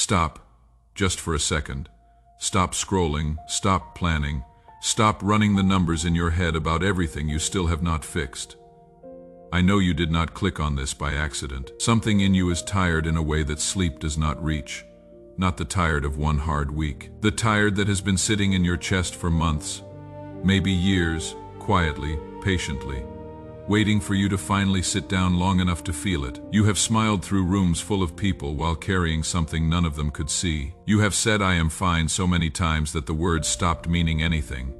Stop, just for a second. Stop scrolling, stop planning, stop running the numbers in your head about everything you still have not fixed. I know you did not click on this by accident. Something in you is tired in a way that sleep does not reach. Not the tired of one hard week. The tired that has been sitting in your chest for months, maybe years, quietly, patiently, waiting for you to finally sit down long enough to feel it. You have smiled through rooms full of people while carrying something none of them could see. You have said "I am fine" so many times that the words stopped meaning anything.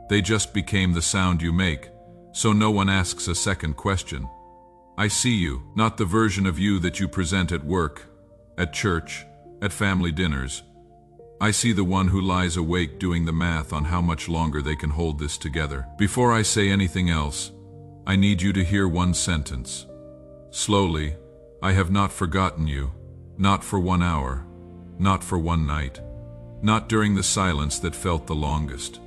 They just became the sound you make, so no one asks a second question. I see you, not the version of you that you present at work, at church, at family dinners. I see the one who lies awake doing the math on how much longer they can hold this together. Before I say anything else, I need you to hear one sentence. Slowly, I have not forgotten you, not for 1 hour, not for one night, not during the silence that felt the longest.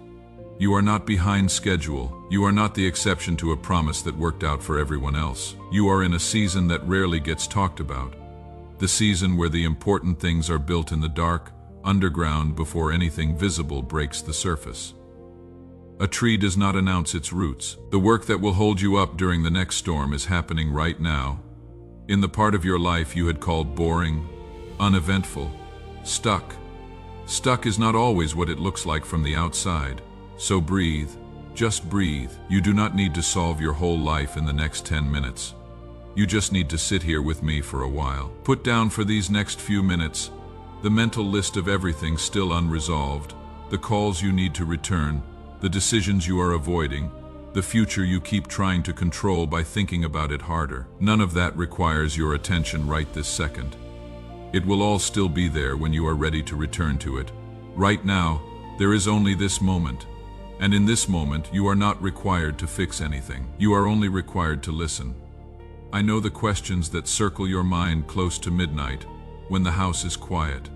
You are not behind schedule. You are not the exception to a promise that worked out for everyone else. You are in a season that rarely gets talked about. The season where the important things are built in the dark, underground, before anything visible breaks the surface. A tree does not announce its roots. The work that will hold you up during the next storm is happening right now. In the part of your life you had called boring, uneventful, stuck. Stuck is not always what it looks like from the outside. So breathe, just breathe. You do not need to solve your whole life in the next 10 minutes. You just need to sit here with me for a while. Put down for these next few minutes the mental list of everything still unresolved, the calls you need to return, the decisions you are avoiding, the future you keep trying to control by thinking about it harder. None of that requires your attention right this second. It will all still be there when you are ready to return to it. Right now, there is only this moment. And in this moment, you are not required to fix anything. You are only required to listen. I know the questions that circle your mind close to midnight, when the house is quiet,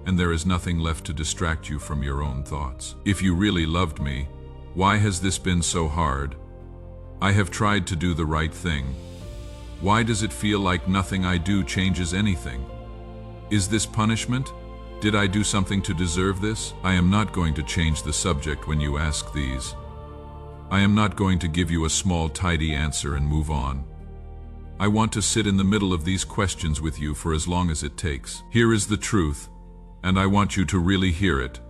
and there is nothing left to distract you from your own thoughts. If you really loved me, why has this been so hard? I have tried to do the right thing. Why does it feel like nothing I do changes anything? Is this punishment? Did I do something to deserve this? I am not going to change the subject when you ask these. I am not going to give you a small, tidy answer and move on. I want to sit in the middle of these questions with you for as long as it takes. Here is the truth, and I want you to really hear it.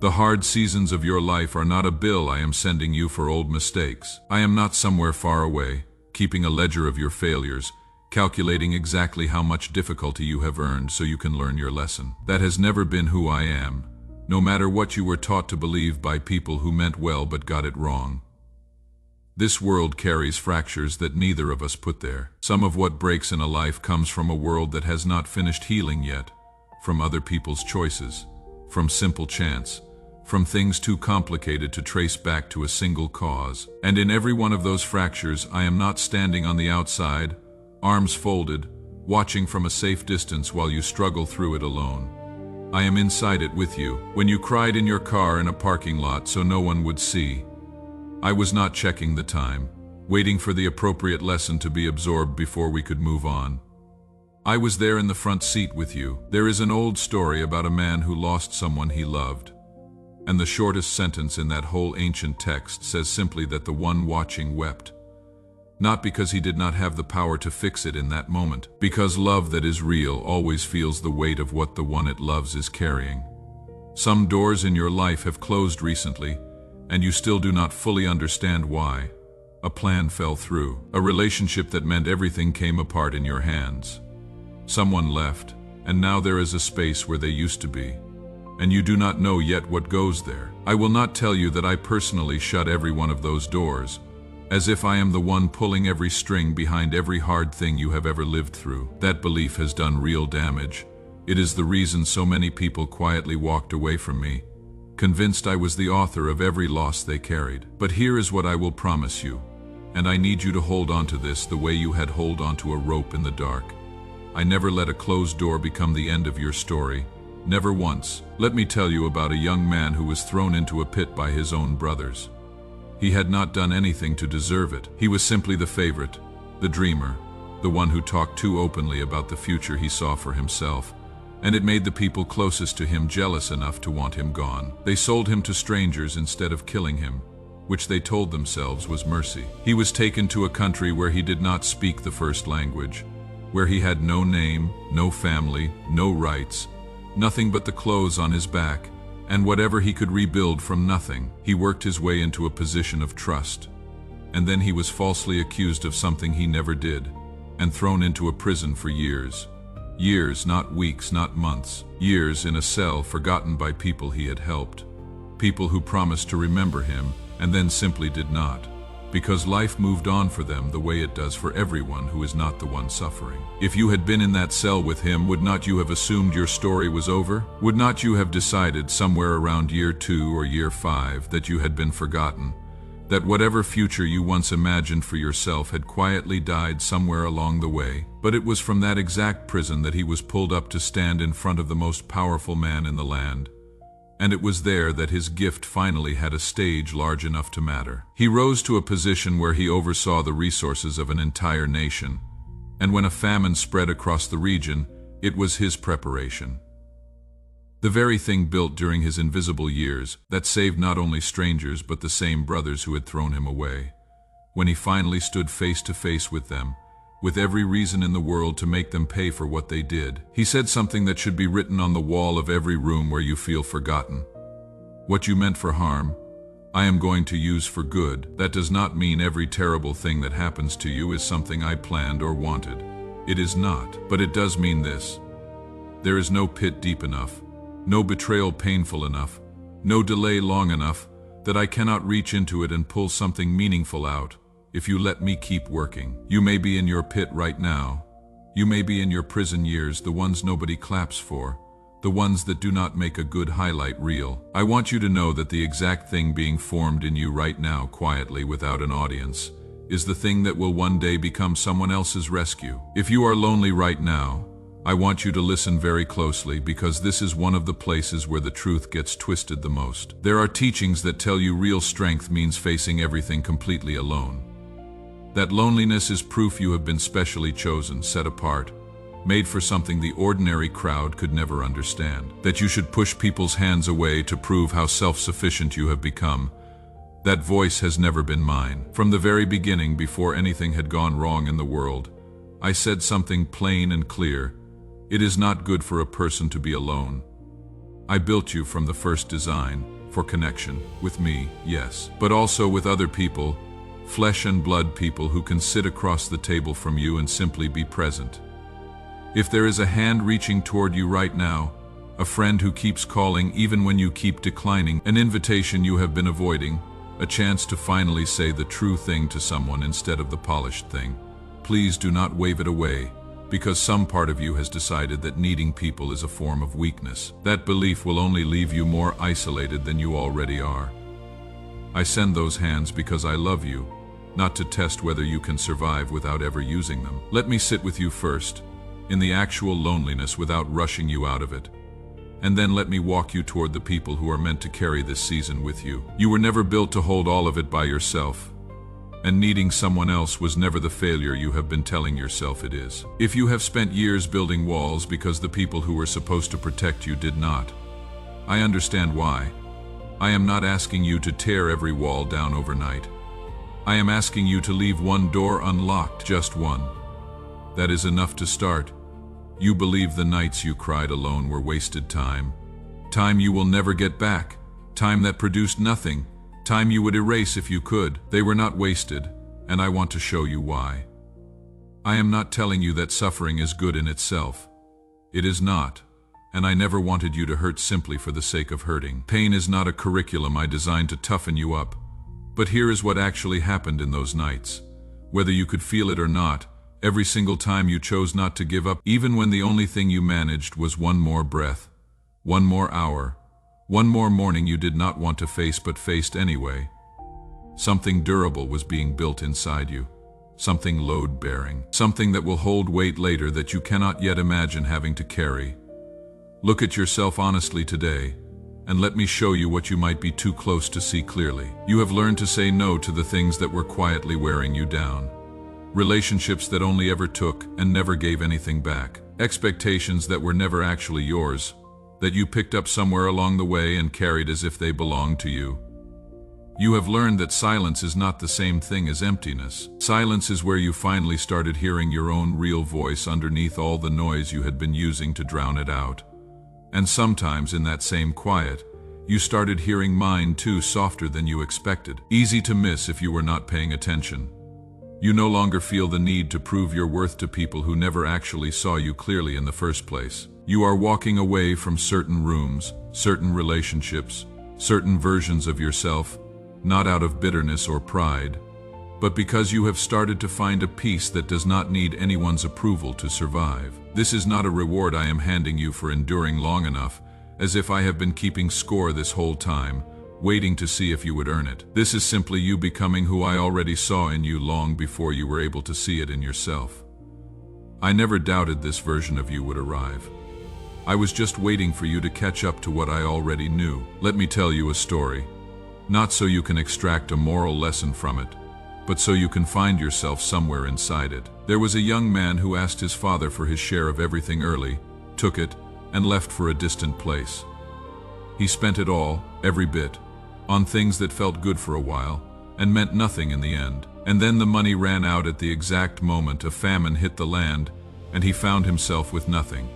The hard seasons of your life are not a bill I am sending you for old mistakes. I am not somewhere far away, keeping a ledger of your failures, calculating exactly how much difficulty you have earned so you can learn your lesson. That has never been who I am, no matter what you were taught to believe by people who meant well but got it wrong. This world carries fractures that neither of us put there. Some of what breaks in a life comes from a world that has not finished healing yet, from other people's choices, from simple chance, from things too complicated to trace back to a single cause. And in every one of those fractures, I am not standing on the outside, arms folded, watching from a safe distance while you struggle through it alone. I am inside it with you. When you cried in your car in a parking lot so no one would see, I was not checking the time, waiting for the appropriate lesson to be absorbed before we could move on. I was there in the front seat with you. There is an old story about a man who lost someone he loved. And the shortest sentence in that whole ancient text says simply that the one watching wept. Not because he did not have the power to fix it in that moment, because love that is real always feels the weight of what the one it loves is carrying. Some doors in your life have closed recently, and you still do not fully understand why. A plan fell through. A relationship that meant everything came apart in your hands. Someone left, and now there is a space where they used to be. And you do not know yet what goes there. I will not tell you that I personally shut every one of those doors, as if I am the one pulling every string behind every hard thing you have ever lived through. That belief has done real damage. It is the reason so many people quietly walked away from me, convinced I was the author of every loss they carried. But here is what I will promise you, and I need you to hold on to this the way you had hold onto a rope in the dark. I never let a closed door become the end of your story. Never once. Let me tell you about a young man who was thrown into a pit by his own brothers. He had not done anything to deserve it. He was simply the favorite, the dreamer, the one who talked too openly about the future he saw for himself, and it made the people closest to him jealous enough to want him gone. They sold him to strangers instead of killing him, which they told themselves was mercy. He was taken to a country where he did not speak the first language, where he had no name, no family, no rights, nothing but the clothes on his back, and whatever he could rebuild from nothing. He worked his way into a position of trust, and then he was falsely accused of something he never did, and thrown into a prison for years. Years, not weeks, not months. Years in a cell forgotten by people he had helped. People who promised to remember him and then simply did not, because life moved on for them the way it does for everyone who is not the one suffering. If you had been in that cell with him, would not you have assumed your story was over? Would not you have decided somewhere around year 2 or year 5 that you had been forgotten? That whatever future you once imagined for yourself had quietly died somewhere along the way? But it was from that exact prison that he was pulled up to stand in front of the most powerful man in the land. And it was there that his gift finally had a stage large enough to matter. He rose to a position where he oversaw the resources of an entire nation. And when a famine spread across the region, it was his preparation. The very thing built during his invisible years that saved not only strangers but the same brothers who had thrown him away. When he finally stood face to face with them, with every reason in the world to make them pay for what they did, he said something that should be written on the wall of every room where you feel forgotten. What you meant for harm, I am going to use for good. That does not mean every terrible thing that happens to you is something I planned or wanted. It is not, but it does mean this. There is no pit deep enough, no betrayal painful enough, no delay long enough that I cannot reach into it and pull something meaningful out if you let me keep working. You may be in your pit right now. You may be in your prison years, the ones nobody claps for, the ones that do not make a good highlight reel. I want you to know that the exact thing being formed in you right now quietly without an audience is the thing that will one day become someone else's rescue. If you are lonely right now, I want you to listen very closely, because this is one of the places where the truth gets twisted the most. There are teachings that tell you real strength means facing everything completely alone. That loneliness is proof you have been specially chosen, set apart, made for something the ordinary crowd could never understand. That you should push people's hands away to prove how self-sufficient you have become. That voice has never been mine. From the very beginning, before anything had gone wrong in the world, I said something plain and clear. It is not good for a person to be alone. I built you from the first design, for connection, with me, yes, but also with other people, flesh and blood people who can sit across the table from you and simply be present. If there is a hand reaching toward you right now, a friend who keeps calling even when you keep declining, an invitation you have been avoiding, a chance to finally say the true thing to someone instead of the polished thing, please do not wave it away. Because some part of you has decided that needing people is a form of weakness. That belief will only leave you more isolated than you already are. I send those hands because I love you, not to test whether you can survive without ever using them. Let me sit with you first, in the actual loneliness without rushing you out of it. And then let me walk you toward the people who are meant to carry this season with you. You were never built to hold all of it by yourself. And needing someone else was never the failure you have been telling yourself it is. If you have spent years building walls because the people who were supposed to protect you did not, I understand why. I am not asking you to tear every wall down overnight. I am asking you to leave one door unlocked, just one. That is enough to start. You believe the nights you cried alone were wasted time. Time you will never get back. Time that produced nothing. Time you would erase if you could. They were not wasted, and I want to show you why. I am not telling you that suffering is good in itself. It is not, and I never wanted you to hurt simply for the sake of hurting. Pain is not a curriculum I designed to toughen you up. But here is what actually happened in those nights. Whether you could feel it or not, every single time you chose not to give up, even when the only thing you managed was one more breath, one more hour, one more morning you did not want to face but faced anyway. Something durable was being built inside you. Something load-bearing. Something that will hold weight later that you cannot yet imagine having to carry. Look at yourself honestly today, and let me show you what you might be too close to see clearly. You have learned to say no to the things that were quietly wearing you down. Relationships that only ever took and never gave anything back. Expectations that were never actually yours, that you picked up somewhere along the way and carried as if they belonged to you. You have learned that silence is not the same thing as emptiness. Silence is where you finally started hearing your own real voice underneath all the noise you had been using to drown it out. And sometimes in that same quiet, you started hearing mine too, softer than you expected. Easy to miss if you were not paying attention. You no longer feel the need to prove your worth to people who never actually saw you clearly in the first place. You are walking away from certain rooms, certain relationships, certain versions of yourself, not out of bitterness or pride, but because you have started to find a peace that does not need anyone's approval to survive. This is not a reward I am handing you for enduring long enough, as if I have been keeping score this whole time, waiting to see if you would earn it. This is simply you becoming who I already saw in you long before you were able to see it in yourself. I never doubted this version of you would arrive. I was just waiting for you to catch up to what I already knew. Let me tell you a story. Not so you can extract a moral lesson from it, but so you can find yourself somewhere inside it. There was a young man who asked his father for his share of everything early, took it, and left for a distant place. He spent it all, every bit, on things that felt good for a while, and meant nothing in the end. And then the money ran out at the exact moment a famine hit the land, and he found himself with nothing.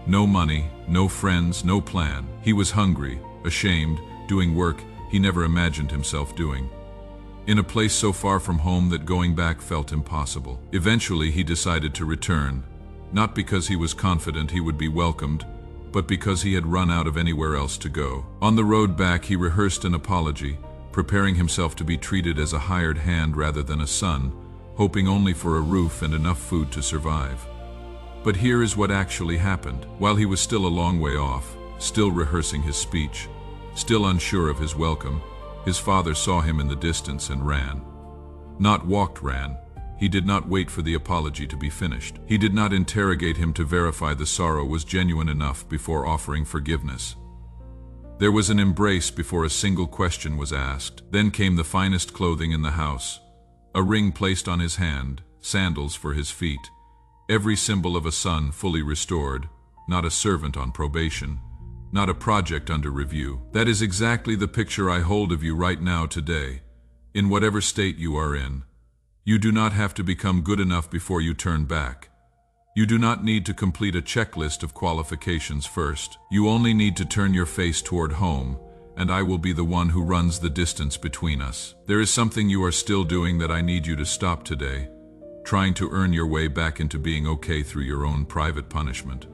No money, no friends, no plan. He was hungry, ashamed, doing work he never imagined himself doing. In a place so far from home that going back felt impossible. Eventually he decided to return, not because he was confident he would be welcomed, but because he had run out of anywhere else to go. On the road back he rehearsed an apology, preparing himself to be treated as a hired hand rather than a son, hoping only for a roof and enough food to survive. But here is what actually happened. While he was still a long way off, still rehearsing his speech, still unsure of his welcome, his father saw him in the distance and ran. Not walked, ran. He did not wait for the apology to be finished. He did not interrogate him to verify the sorrow was genuine enough before offering forgiveness. There was an embrace before a single question was asked. Then came the finest clothing in the house, a ring placed on his hand, sandals for his feet, every symbol of a son fully restored, not a servant on probation, not a project under review. That is exactly the picture I hold of you right now today, in whatever state you are in. You do not have to become good enough before you turn back. You do not need to complete a checklist of qualifications first. You only need to turn your face toward home, and I will be the one who runs the distance between us. There is something you are still doing that I need you to stop today, trying to earn your way back into being okay through your own private punishment.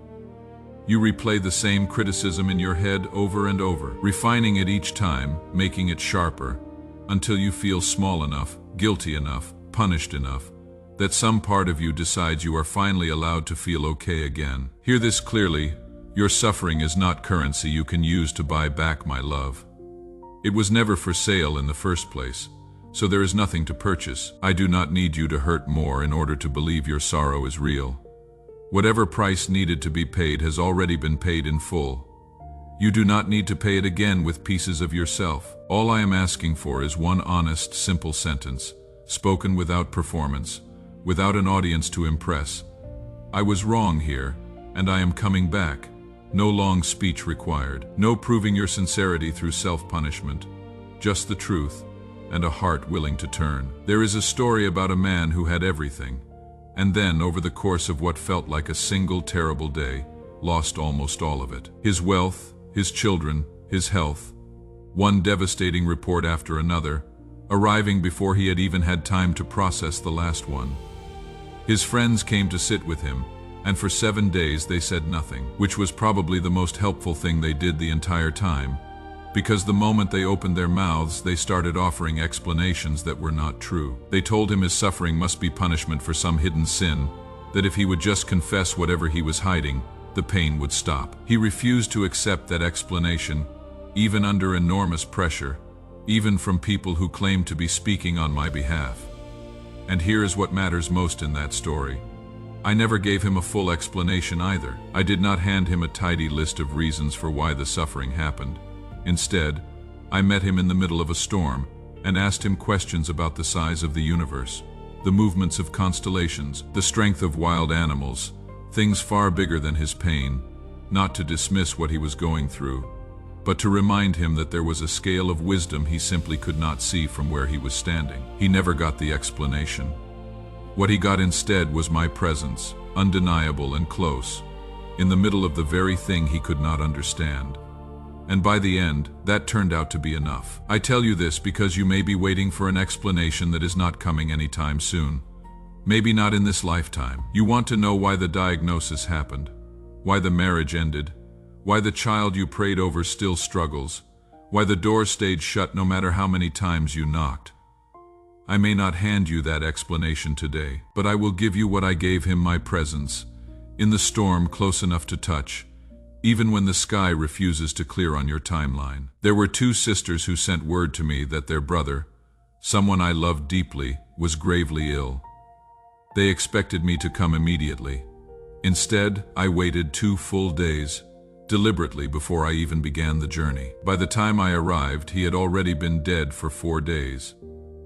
You replay the same criticism in your head over and over, refining it each time, making it sharper, until you feel small enough, guilty enough, punished enough, that some part of you decides you are finally allowed to feel okay again. Hear this clearly: your suffering is not currency you can use to buy back my love. It was never for sale in the first place, so there is nothing to purchase. I do not need you to hurt more in order to believe your sorrow is real. Whatever price needed to be paid has already been paid in full. You do not need to pay it again with pieces of yourself. All I am asking for is one honest, simple sentence, spoken without performance, without an audience to impress. I was wrong here, and I am coming back. No long speech required. No proving your sincerity through self-punishment. Just the truth, and a heart willing to turn. There is a story about a man who had everything, and then, over the course of what felt like a single terrible day, lost almost all of it. His wealth, his children, his health. One devastating report after another, arriving before he had even had time to process the last one. His friends came to sit with him, and for 7 days they said nothing, which was probably the most helpful thing they did the entire time, because the moment they opened their mouths, they started offering explanations that were not true. They told him his suffering must be punishment for some hidden sin, that if he would just confess whatever he was hiding, the pain would stop. He refused to accept that explanation, even under enormous pressure, even from people who claimed to be speaking on my behalf. And here is what matters most in that story. I never gave him a full explanation either. I did not hand him a tidy list of reasons for why the suffering happened. Instead, I met him in the middle of a storm and asked him questions about the size of the universe, the movements of constellations, the strength of wild animals, things far bigger than his pain, not to dismiss what he was going through, but to remind him that there was a scale of wisdom he simply could not see from where he was standing. He never got the explanation. What he got instead was my presence, undeniable and close, in the middle of the very thing he could not understand. And by the end, that turned out to be enough. I tell you this because you may be waiting for an explanation that is not coming anytime soon. Maybe not in this lifetime. You want to know why the diagnosis happened, why the marriage ended, why the child you prayed over still struggles, why the door stayed shut no matter how many times you knocked. I may not hand you that explanation today, but I will give you what I gave him: my presence, in the storm close enough to touch, even when the sky refuses to clear on your timeline. There were 2 sisters who sent word to me that their brother, someone I loved deeply, was gravely ill. They expected me to come immediately. Instead, I waited 2 full days, deliberately, before I even began the journey. By the time I arrived, he had already been dead for 4 days.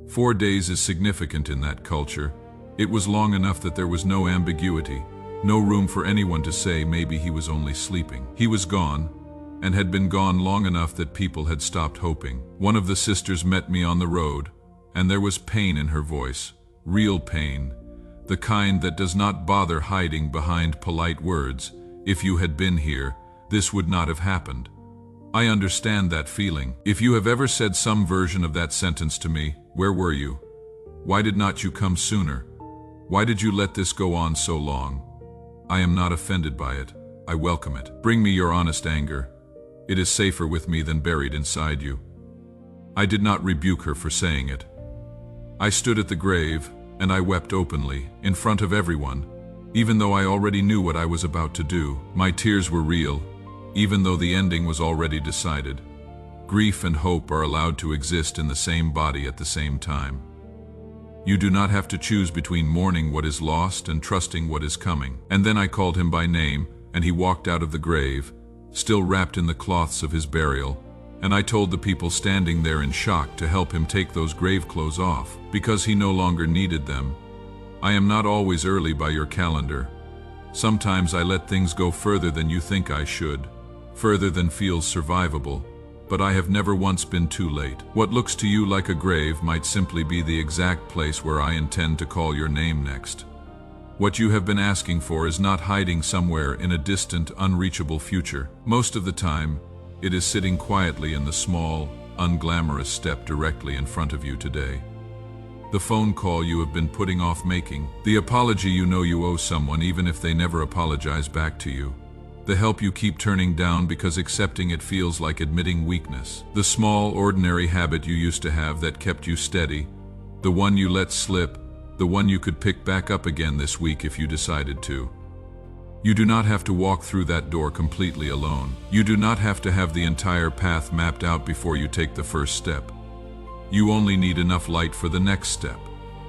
4 days is significant in that culture. It was long enough that there was no ambiguity, no room for anyone to say maybe he was only sleeping. He was gone, and had been gone long enough that people had stopped hoping. One of the sisters met me on the road, and there was pain in her voice, real pain, the kind that does not bother hiding behind polite words. If you had been here, this would not have happened. I understand that feeling. If you have ever said some version of that sentence to me, where were you? Why did not you come sooner? Why did you let this go on so long? I am not offended by it. I welcome it. Bring me your honest anger. It is safer with me than buried inside you. I did not rebuke her for saying it. I stood at the grave, and I wept openly, in front of everyone, even though I already knew what I was about to do. My tears were real, even though the ending was already decided. Grief and hope are allowed to exist in the same body at the same time. You do not have to choose between mourning what is lost and trusting what is coming. And then I called him by name, and he walked out of the grave, still wrapped in the cloths of his burial, and I told the people standing there in shock to help him take those grave clothes off, because he no longer needed them. I am not always early by your calendar. Sometimes I let things go further than you think I should, further than feels survivable, but I have never once been too late. What looks to you like a grave might simply be the exact place where I intend to call your name next. What you have been asking for is not hiding somewhere in a distant, unreachable future. Most of the time, it is sitting quietly in the small, unglamorous step directly in front of you today. The phone call you have been putting off making, the apology you know you owe someone even if they never apologize back to you, the help you keep turning down because accepting it feels like admitting weakness, the small, ordinary habit you used to have that kept you steady, the one you let slip, the one you could pick back up again this week if you decided to. You do not have to walk through that door completely alone. You do not have to have the entire path mapped out before you take the first step. You only need enough light for the next step,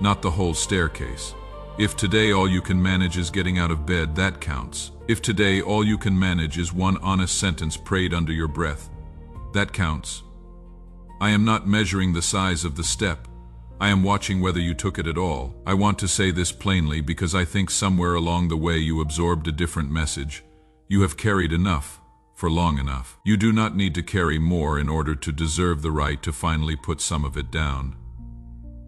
not the whole staircase. If today all you can manage is getting out of bed, that counts. If today all you can manage is one honest sentence prayed under your breath, that counts. I am not measuring the size of the step. I am watching whether you took it at all. I want to say this plainly because I think somewhere along the way you absorbed a different message. You have carried enough for long enough. You do not need to carry more in order to deserve the right to finally put some of it down.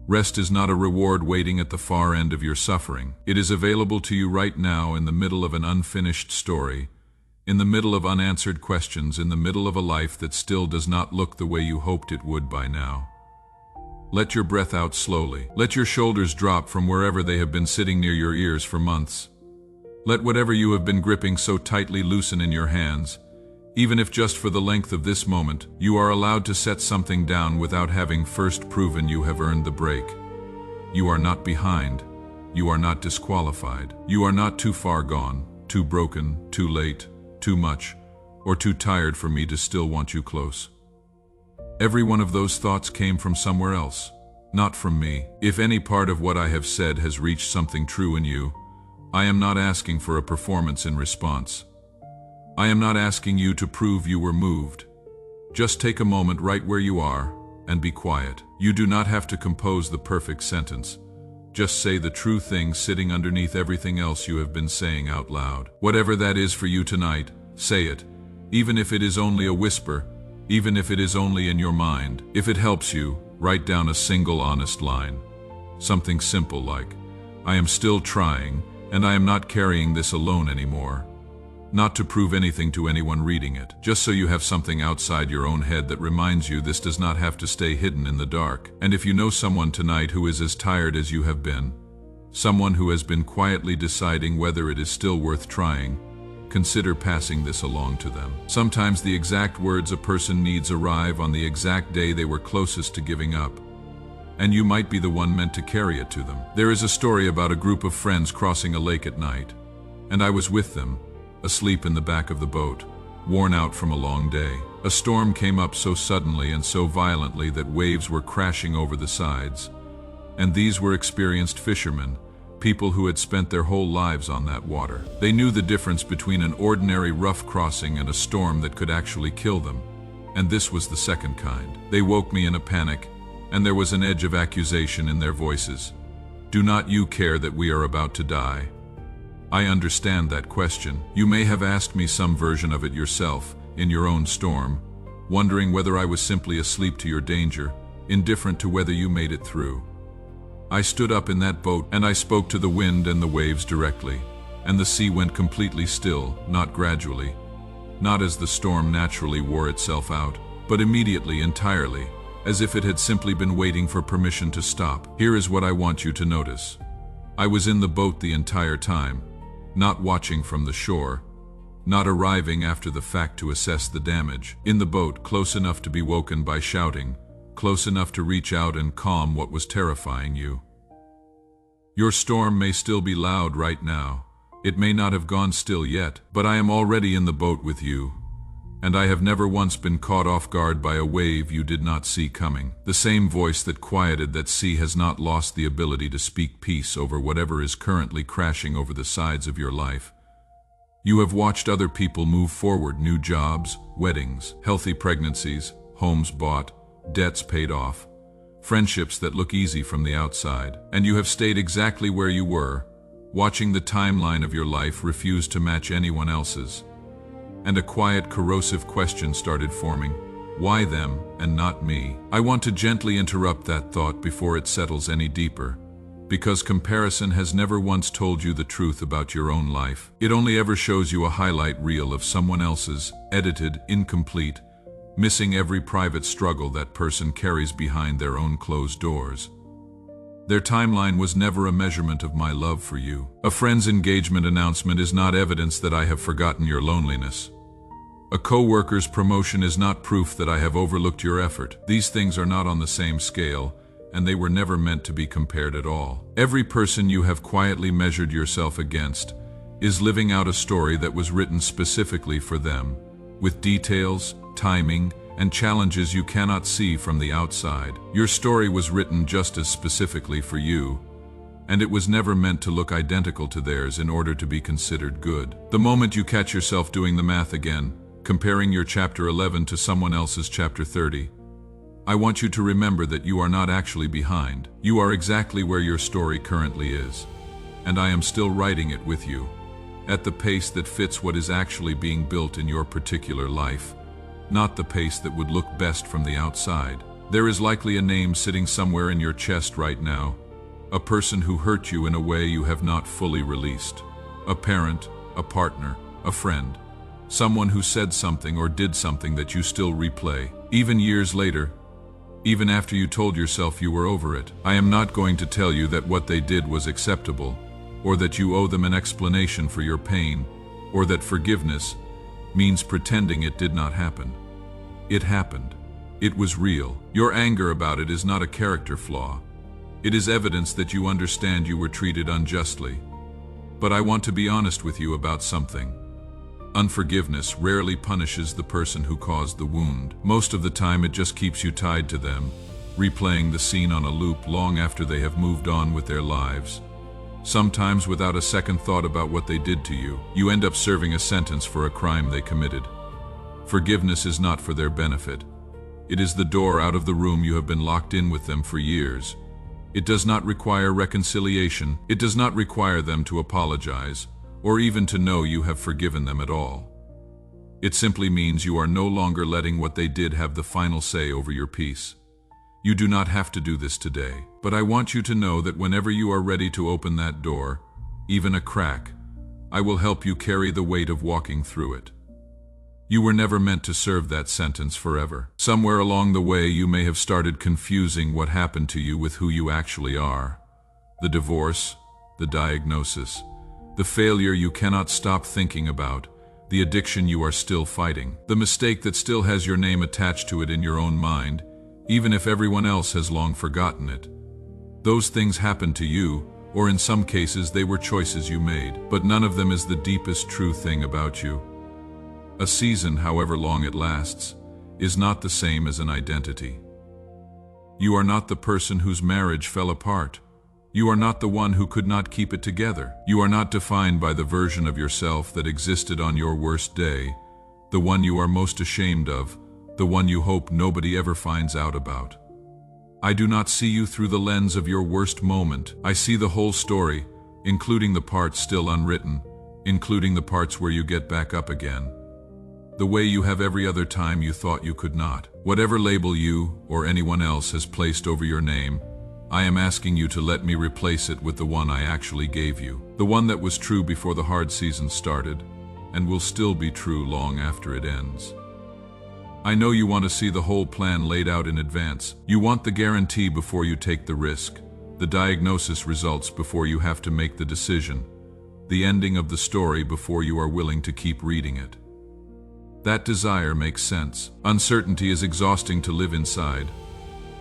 Rest is not a reward waiting at the far end of your suffering. It is available to you right now in the middle of an unfinished story, in the middle of unanswered questions, in the middle of a life that still does not look the way you hoped it would by now. Let your breath out slowly. Let your shoulders drop from wherever they have been sitting near your ears for months. Let whatever you have been gripping so tightly loosen in your hands. Even if just for the length of this moment, you are allowed to set something down without having first proven you have earned the break. You are not behind. You are not disqualified. You are not too far gone, too broken, too late, too much, or too tired for me to still want you close. Every one of those thoughts came from somewhere else, not from me. If any part of what I have said has reached something true in you, I am not asking for a performance in response. I am not asking you to prove you were moved. Just take a moment right where you are and be quiet. You do not have to compose the perfect sentence. Just say the true thing sitting underneath everything else you have been saying out loud. Whatever that is for you tonight, say it. Even if it is only a whisper, even if it is only in your mind. If it helps you, write down a single honest line. Something simple like, I am still trying, and I am not carrying this alone anymore. Not to prove anything to anyone reading it, just so you have something outside your own head that reminds you this does not have to stay hidden in the dark. And if you know someone tonight who is as tired as you have been, someone who has been quietly deciding whether it is still worth trying, consider passing this along to them. Sometimes the exact words a person needs arrive on the exact day they were closest to giving up, and you might be the one meant to carry it to them. There is a story about a group of friends crossing a lake at night, and I was with them, asleep in the back of the boat, worn out from a long day. A storm came up so suddenly and so violently that waves were crashing over the sides, and these were experienced fishermen, people who had spent their whole lives on that water. They knew the difference between an ordinary rough crossing and a storm that could actually kill them, and this was the second kind. They woke me in a panic, and there was an edge of accusation in their voices. Do not you care that we are about to die? I understand that question. You may have asked me some version of it yourself, in your own storm, wondering whether I was simply asleep to your danger, indifferent to whether you made it through. I stood up in that boat and I spoke to the wind and the waves directly, and the sea went completely still, not gradually, not as the storm naturally wore itself out, but immediately, entirely, as if it had simply been waiting for permission to stop. Here is what I want you to notice. I was in the boat the entire time, not watching from the shore, not arriving after the fact to assess the damage. In the boat, close enough to be woken by shouting, close enough to reach out and calm what was terrifying you. Your storm may still be loud right now. It may not have gone still yet, but I am already in the boat with you, and I have never once been caught off guard by a wave you did not see coming. The same voice that quieted that sea has not lost the ability to speak peace over whatever is currently crashing over the sides of your life. You have watched other people move forward, new jobs, weddings, healthy pregnancies, homes bought, debts paid off, friendships that look easy from the outside, and you have stayed exactly where you were, watching the timeline of your life refuse to match anyone else's. And a quiet, corrosive question started forming. Why them and not me? I want to gently interrupt that thought before it settles any deeper, because comparison has never once told you the truth about your own life. It only ever shows you a highlight reel of someone else's, edited, incomplete, missing every private struggle that person carries behind their own closed doors. Their timeline was never a measurement of my love for you. A friend's engagement announcement is not evidence that I have forgotten your loneliness. A co-worker's promotion is not proof that I have overlooked your effort. These things are not on the same scale, and they were never meant to be compared at all. Every person you have quietly measured yourself against is living out a story that was written specifically for them, with details, timing, and challenges you cannot see from the outside. Your story was written just as specifically for you, and it was never meant to look identical to theirs in order to be considered good. The moment you catch yourself doing the math again, comparing your chapter 11 to someone else's chapter 30, I want you to remember that you are not actually behind. You are exactly where your story currently is, and I am still writing it with you, at the pace that fits what is actually being built in your particular life, not the pace that would look best from the outside. There is likely a name sitting somewhere in your chest right now, a person who hurt you in a way you have not fully released. A parent, a partner, a friend, someone who said something or did something that you still replay, even years later, even after you told yourself you were over it. I am not going to tell you that what they did was acceptable, or that you owe them an explanation for your pain, or that forgiveness means pretending it did not happen. It happened. It was real. Your anger about it is not a character flaw. It is evidence that you understand you were treated unjustly. But I want to be honest with you about something. Unforgiveness rarely punishes the person who caused the wound. Most of the time it just keeps you tied to them, replaying the scene on a loop long after they have moved on with their lives. Sometimes without a second thought about what they did to you, you end up serving a sentence for a crime they committed. Forgiveness is not for their benefit. It is the door out of the room you have been locked in with them for years. It does not require reconciliation. It does not require them to apologize, or even to know you have forgiven them at all. It simply means you are no longer letting what they did have the final say over your peace. You do not have to do this today, but I want you to know that whenever you are ready to open that door, even a crack, I will help you carry the weight of walking through it. You were never meant to serve that sentence forever. Somewhere along the way, you may have started confusing what happened to you with who you actually are. The divorce, the diagnosis, the failure you cannot stop thinking about, the addiction you are still fighting, the mistake that still has your name attached to it in your own mind, even if everyone else has long forgotten it. Those things happened to you, or in some cases they were choices you made, but none of them is the deepest true thing about you. A season, however long it lasts, is not the same as an identity. You are not the person whose marriage fell apart. You are not the one who could not keep it together. You are not defined by the version of yourself that existed on your worst day, the one you are most ashamed of, the one you hope nobody ever finds out about. I do not see you through the lens of your worst moment. I see the whole story, including the parts still unwritten, including the parts where you get back up again. The way you have every other time you thought you could not. Whatever label you or anyone else has placed over your name, I am asking you to let me replace it with the one I actually gave you. The one that was true before the hard season started, and will still be true long after it ends. I know you want to see the whole plan laid out in advance. You want the guarantee before you take the risk, the diagnosis results before you have to make the decision, the ending of the story before you are willing to keep reading it. That desire makes sense. Uncertainty is exhausting to live inside,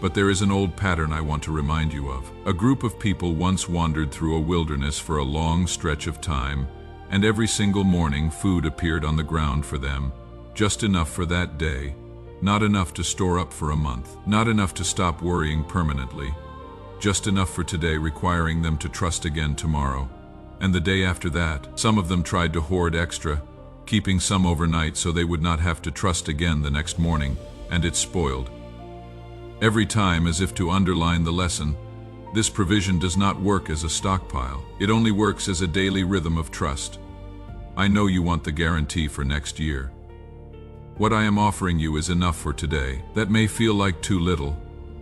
but there is an old pattern I want to remind you of. A group of people once wandered through a wilderness for a long stretch of time, and every single morning food appeared on the ground for them, just enough for that day, not enough to store up for a month, not enough to stop worrying permanently, just enough for today, requiring them to trust again tomorrow. And the day after that, some of them tried to hoard extra, keeping some overnight so they would not have to trust again the next morning, and it spoiled. Every time, as if to underline the lesson, this provision does not work as a stockpile. It only works as a daily rhythm of trust. I know you want the guarantee for next year. What I am offering you is enough for today. That may feel like too little,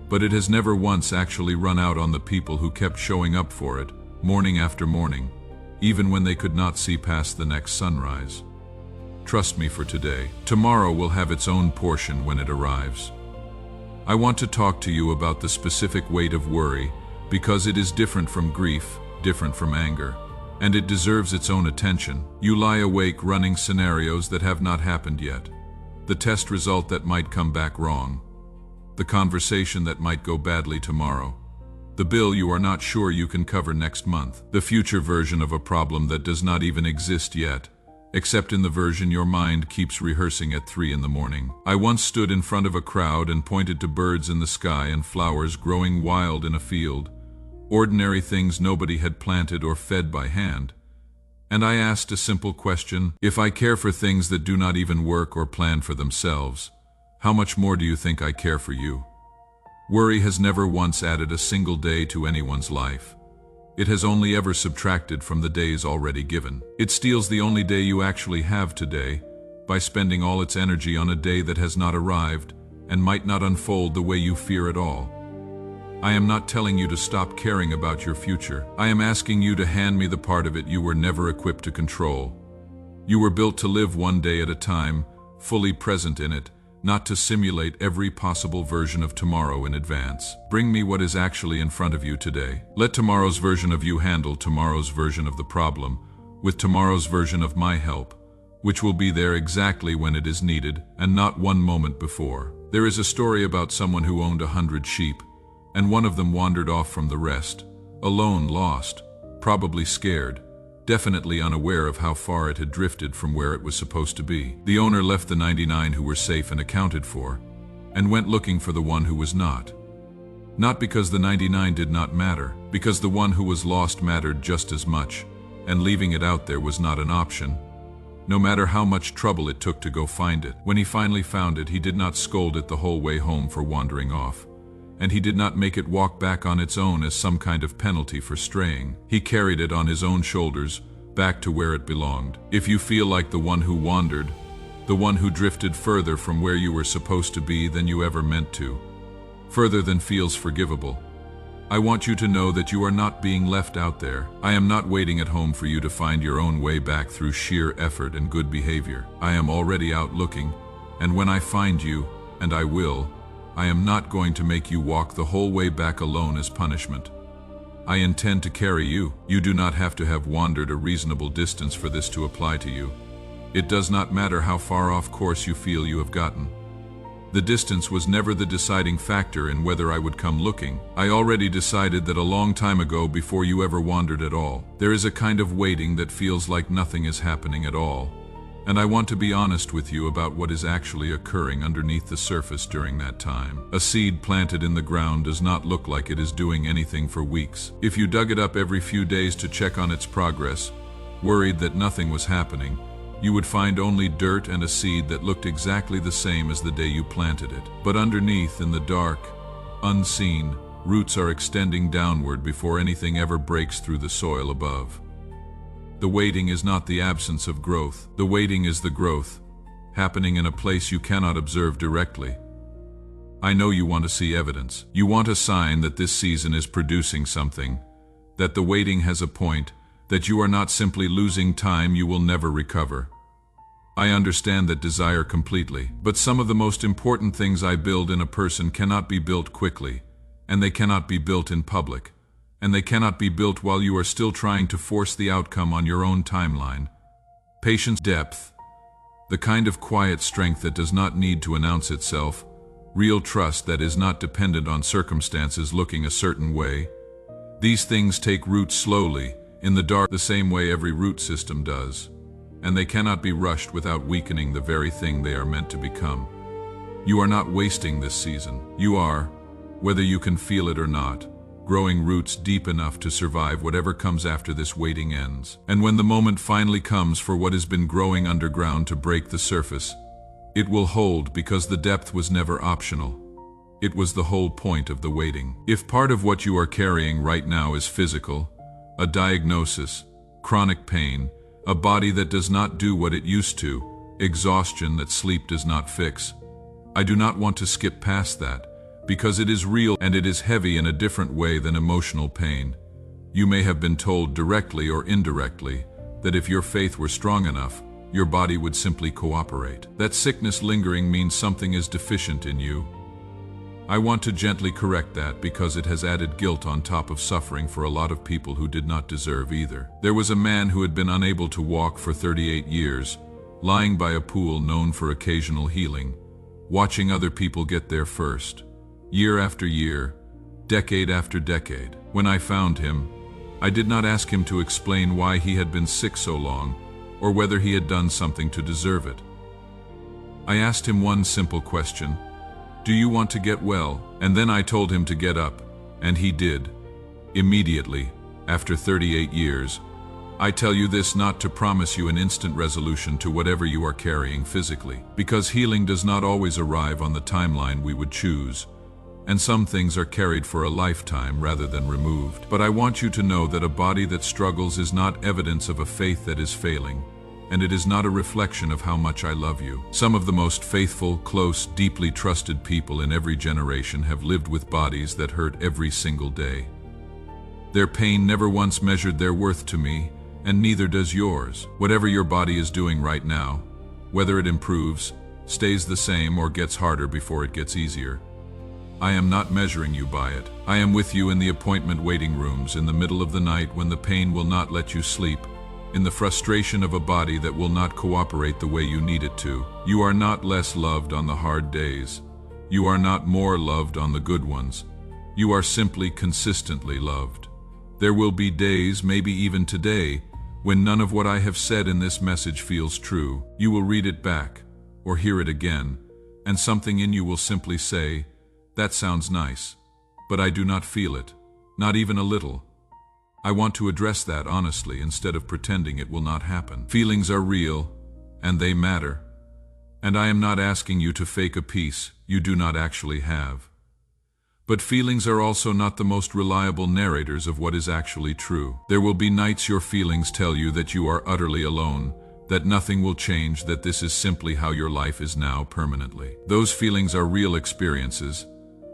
but it has never once actually run out on the people who kept showing up for it, morning after morning, even when they could not see past the next sunrise. Trust me for today. Tomorrow will have its own portion when it arrives. I want to talk to you about the specific weight of worry, because it is different from grief, different from anger, and it deserves its own attention. You lie awake running scenarios that have not happened yet, the test result that might come back wrong, the conversation that might go badly tomorrow, the bill you are not sure you can cover next month, the future version of a problem that does not even exist yet, except in the version your mind keeps rehearsing at 3 in the morning. I once stood in front of a crowd and pointed to birds in the sky and flowers growing wild in a field, ordinary things nobody had planted or fed by hand. And I asked a simple question: if I care for things that do not even work or plan for themselves, how much more do you think I care for you? Worry has never once added a single day to anyone's life. It has only ever subtracted from the days already given. It steals the only day you actually have today by spending all its energy on a day that has not arrived and might not unfold the way you fear at all. I am not telling you to stop caring about your future. I am asking you to hand me the part of it you were never equipped to control. You were built to live one day at a time, fully present in it, not to simulate every possible version of tomorrow in advance. Bring me what is actually in front of you today. Let tomorrow's version of you handle tomorrow's version of the problem, with tomorrow's version of my help, which will be there exactly when it is needed, and not one moment before. There is a story about someone who owned 100 sheep, and one of them wandered off from the rest, alone, lost, probably scared, definitely unaware of how far it had drifted from where it was supposed to be. The owner left the 99 who were safe and accounted for, and went looking for the one who was not. Not because the 99 did not matter, because the one who was lost mattered just as much, and leaving it out there was not an option, no matter how much trouble it took to go find it. When he finally found it, he did not scold it the whole way home for wandering off. and he did not make it walk back on its own as some kind of penalty for straying. He carried it on his own shoulders, back to where it belonged. If you feel like the one who wandered, the one who drifted further from where you were supposed to be than you ever meant to, further than feels forgivable, I want you to know that you are not being left out there. I am not waiting at home for you to find your own way back through sheer effort and good behavior. I am already out looking, and when I find you, and I will, I am not going to make you walk the whole way back alone as punishment. I intend to carry you. You do not have to have wandered a reasonable distance for this to apply to you. It does not matter how far off course you feel you have gotten. The distance was never the deciding factor in whether I would come looking. I already decided that a long time ago before you ever wandered at all. There is a kind of waiting that feels like nothing is happening at all. And I want to be honest with you about what is actually occurring underneath the surface during that time. A seed planted in the ground does not look like it is doing anything for weeks. If you dug it up every few days to check on its progress, worried that nothing was happening, you would find only dirt and a seed that looked exactly the same as the day you planted it. But underneath, in the dark, unseen, roots are extending downward before anything ever breaks through the soil above. The waiting is not the absence of growth. The waiting is the growth, happening in a place you cannot observe directly. I know you want to see evidence. You want a sign that this season is producing something, that the waiting has a point, that you are not simply losing time you will never recover. I understand that desire completely, but some of the most important things I build in a person cannot be built quickly, and they cannot be built in public, and they cannot be built while you are still trying to force the outcome on your own timeline. Patience, depth, the kind of quiet strength that does not need to announce itself, real trust that is not dependent on circumstances looking a certain way. These things take root slowly, in the dark, the same way every root system does, and they cannot be rushed without weakening the very thing they are meant to become. You are not wasting this season. You are, whether you can feel it or not, growing roots deep enough to survive whatever comes after this waiting ends. And when the moment finally comes for what has been growing underground to break the surface, it will hold because the depth was never optional. It was the whole point of the waiting. If part of what you are carrying right now is physical, a diagnosis, chronic pain, a body that does not do what it used to, exhaustion that sleep does not fix, I do not want to skip past that, because it is real and it is heavy in a different way than emotional pain. You may have been told directly or indirectly that if your faith were strong enough, your body would simply cooperate. That sickness lingering means something is deficient in you. I want to gently correct that because it has added guilt on top of suffering for a lot of people who did not deserve either. There was a man who had been unable to walk for 38 years, lying by a pool known for occasional healing, watching other people get there first, year after year, decade after decade. When I found him, I did not ask him to explain why he had been sick so long, or whether he had done something to deserve it. I asked him one simple question: do you want to get well? And then I told him to get up, and he did. Immediately, after 38 years. I tell you this not to promise you an instant resolution to whatever you are carrying physically, because healing does not always arrive on the timeline we would choose, and some things are carried for a lifetime rather than removed. But I want you to know that a body that struggles is not evidence of a faith that is failing, and it is not a reflection of how much I love you. Some of the most faithful, close, deeply trusted people in every generation have lived with bodies that hurt every single day. Their pain never once measured their worth to me, and neither does yours. Whatever your body is doing right now, whether it improves, stays the same, or gets harder before it gets easier, I am not measuring you by it. I am with you in the appointment waiting rooms in the middle of the night when the pain will not let you sleep, in the frustration of a body that will not cooperate the way you need it to. You are not less loved on the hard days. You are not more loved on the good ones. You are simply consistently loved. There will be days, maybe even today, when none of what I have said in this message feels true. You will read it back, or hear it again, and something in you will simply say, "That sounds nice, but I do not feel it, not even a little." I want to address that honestly instead of pretending it will not happen. Feelings are real, and they matter. And I am not asking you to fake a peace you do not actually have. But feelings are also not the most reliable narrators of what is actually true. There will be nights your feelings tell you that you are utterly alone, that nothing will change, that this is simply how your life is now permanently. Those feelings are real experiences,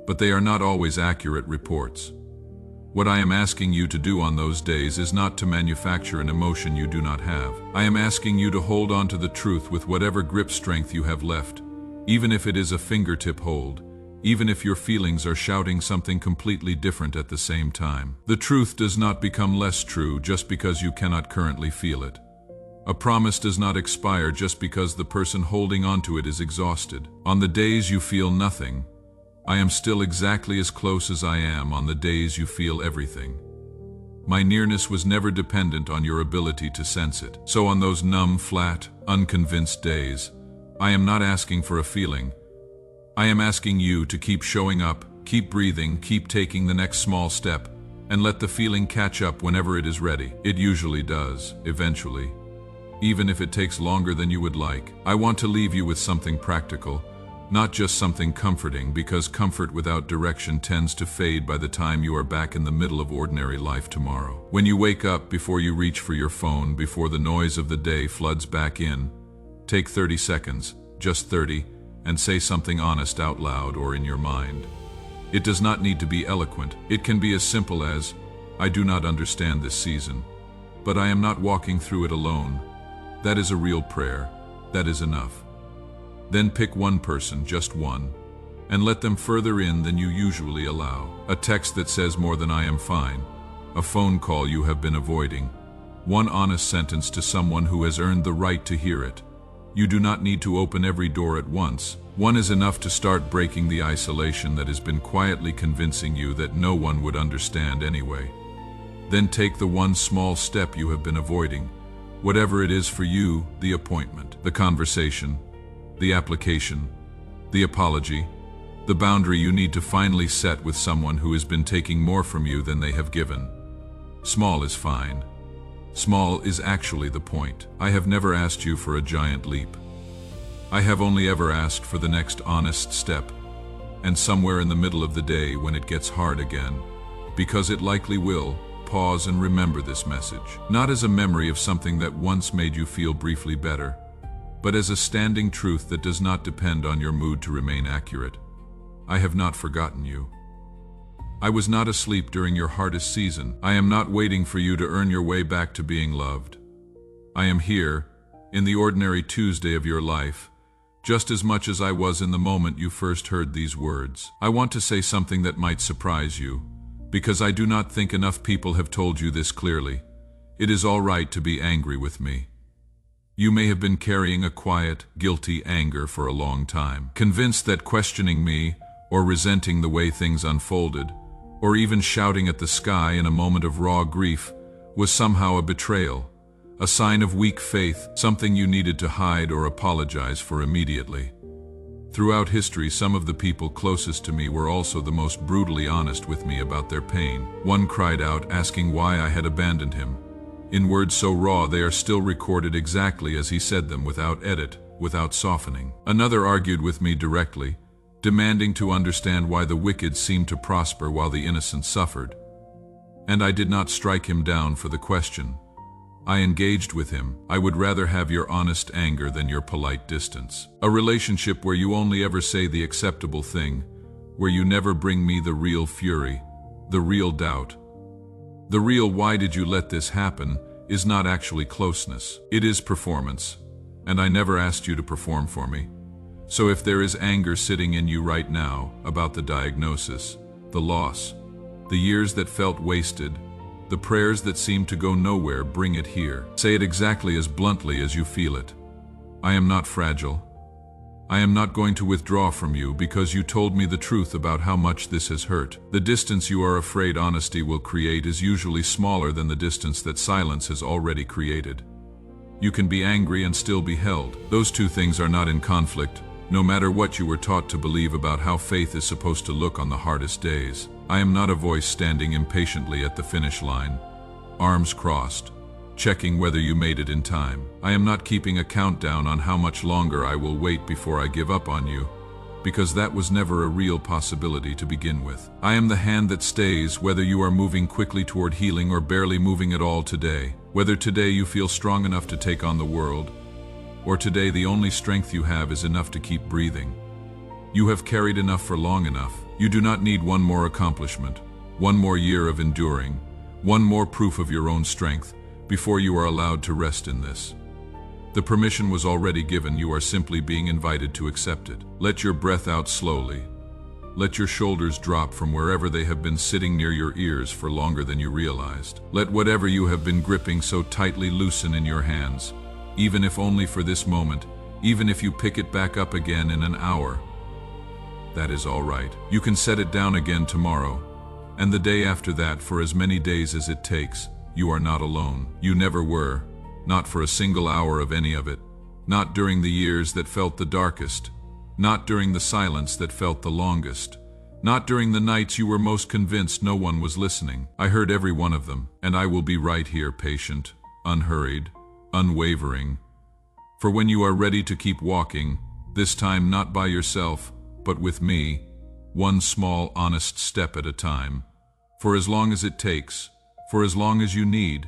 but they are not always accurate reports. What I am asking you to do on those days is not to manufacture an emotion you do not have. I am asking you to hold on to the truth with whatever grip strength you have left, even if it is a fingertip hold, even if your feelings are shouting something completely different at the same time. The truth does not become less true just because you cannot currently feel it. A promise does not expire just because the person holding onto it is exhausted. On the days you feel nothing, I am still exactly as close as I am on the days you feel everything. My nearness was never dependent on your ability to sense it. So on those numb, flat, unconvinced days, I am not asking for a feeling. I am asking you to keep showing up, keep breathing, keep taking the next small step, and let the feeling catch up whenever it is ready. It usually does, eventually, even if it takes longer than you would like. I want to leave you with something practical, not just something comforting, because comfort without direction tends to fade by the time you are back in the middle of ordinary life tomorrow. When you wake up, before you reach for your phone, before the noise of the day floods back in, take 30 seconds, just 30, and say something honest out loud or in your mind. It does not need to be eloquent. It can be as simple as, I do not understand this season, but I am not walking through it alone. That is a real prayer. That is enough. Then pick one person, just one, and let them further in than you usually allow. A text that says more than I am fine, a phone call you have been avoiding, one honest sentence to someone who has earned the right to hear it. You do not need to open every door at once. One is enough to start breaking the isolation that has been quietly convincing you that no one would understand anyway. Then take the one small step you have been avoiding, whatever it is for you: the appointment, the conversation, the application, the apology, the boundary you need to finally set with someone who has been taking more from you than they have given. Small is fine. Small is actually the point. I have never asked you for a giant leap. I have only ever asked for the next honest step, and somewhere in the middle of the day when it gets hard again, because it likely will, pause and remember this message, not as a memory of something that once made you feel briefly better, but as a standing truth that does not depend on your mood to remain accurate. I have not forgotten you. I was not asleep during your hardest season. I am not waiting for you to earn your way back to being loved. I am here, in the ordinary Tuesday of your life, just as much as I was in the moment you first heard these words. I want to say something that might surprise you, because I do not think enough people have told you this clearly. It is all right to be angry with me. You may have been carrying a quiet, guilty anger for a long time, convinced that questioning me, or resenting the way things unfolded, or even shouting at the sky in a moment of raw grief, was somehow a betrayal, a sign of weak faith, something you needed to hide or apologize for immediately. Throughout history, some of the people closest to me were also the most brutally honest with me about their pain. One cried out, asking why I had abandoned him, in words so raw they are still recorded exactly as he said them, without edit, without softening. Another argued with me directly, demanding to understand why the wicked seemed to prosper while the innocent suffered. And I did not strike him down for the question. I engaged with him. I would rather have your honest anger than your polite distance. A relationship where you only ever say the acceptable thing, where you never bring me the real fury, the real doubt. The real "why did you let this happen" is not actually closeness. It is performance, and I never asked you to perform for me. So if there is anger sitting in you right now about the diagnosis, the loss, the years that felt wasted, the prayers that seemed to go nowhere, bring it here. Say it exactly as bluntly as you feel it. I am not fragile. I am not going to withdraw from you because you told me the truth about how much this has hurt. The distance you are afraid honesty will create is usually smaller than the distance that silence has already created. You can be angry and still be held. Those two things are not in conflict, no matter what you were taught to believe about how faith is supposed to look on the hardest days. I am not a voice standing impatiently at the finish line, arms crossed, checking whether you made it in time. I am not keeping a countdown on how much longer I will wait before I give up on you. because that was never a real possibility to begin with. I am the hand that stays, whether you are moving quickly toward healing or barely moving at all today. Whether today you feel strong enough to take on the world, or today the only strength you have is enough to keep breathing. You have carried enough for long enough. You do not need one more accomplishment, one more year of enduring, one more proof of your own strength before you are allowed to rest in this. The permission was already given, you are simply being invited to accept it. Let your breath out slowly. Let your shoulders drop from wherever they have been sitting near your ears for longer than you realized. Let whatever you have been gripping so tightly loosen in your hands, even if only for this moment, even if you pick it back up again in an hour. That is all right. You can set it down again tomorrow, and the day after that, for as many days as it takes. You are not alone. You never were. Not for a single hour of any of it. Not during the years that felt the darkest. Not during the silence that felt the longest. Not during the nights you were most convinced no one was listening. I heard every one of them, and I will be right here, patient, unhurried, unwavering. For when you are ready to keep walking, this time not by yourself, but with me, one small, honest step at a time, for as long as it takes, for as long as you need,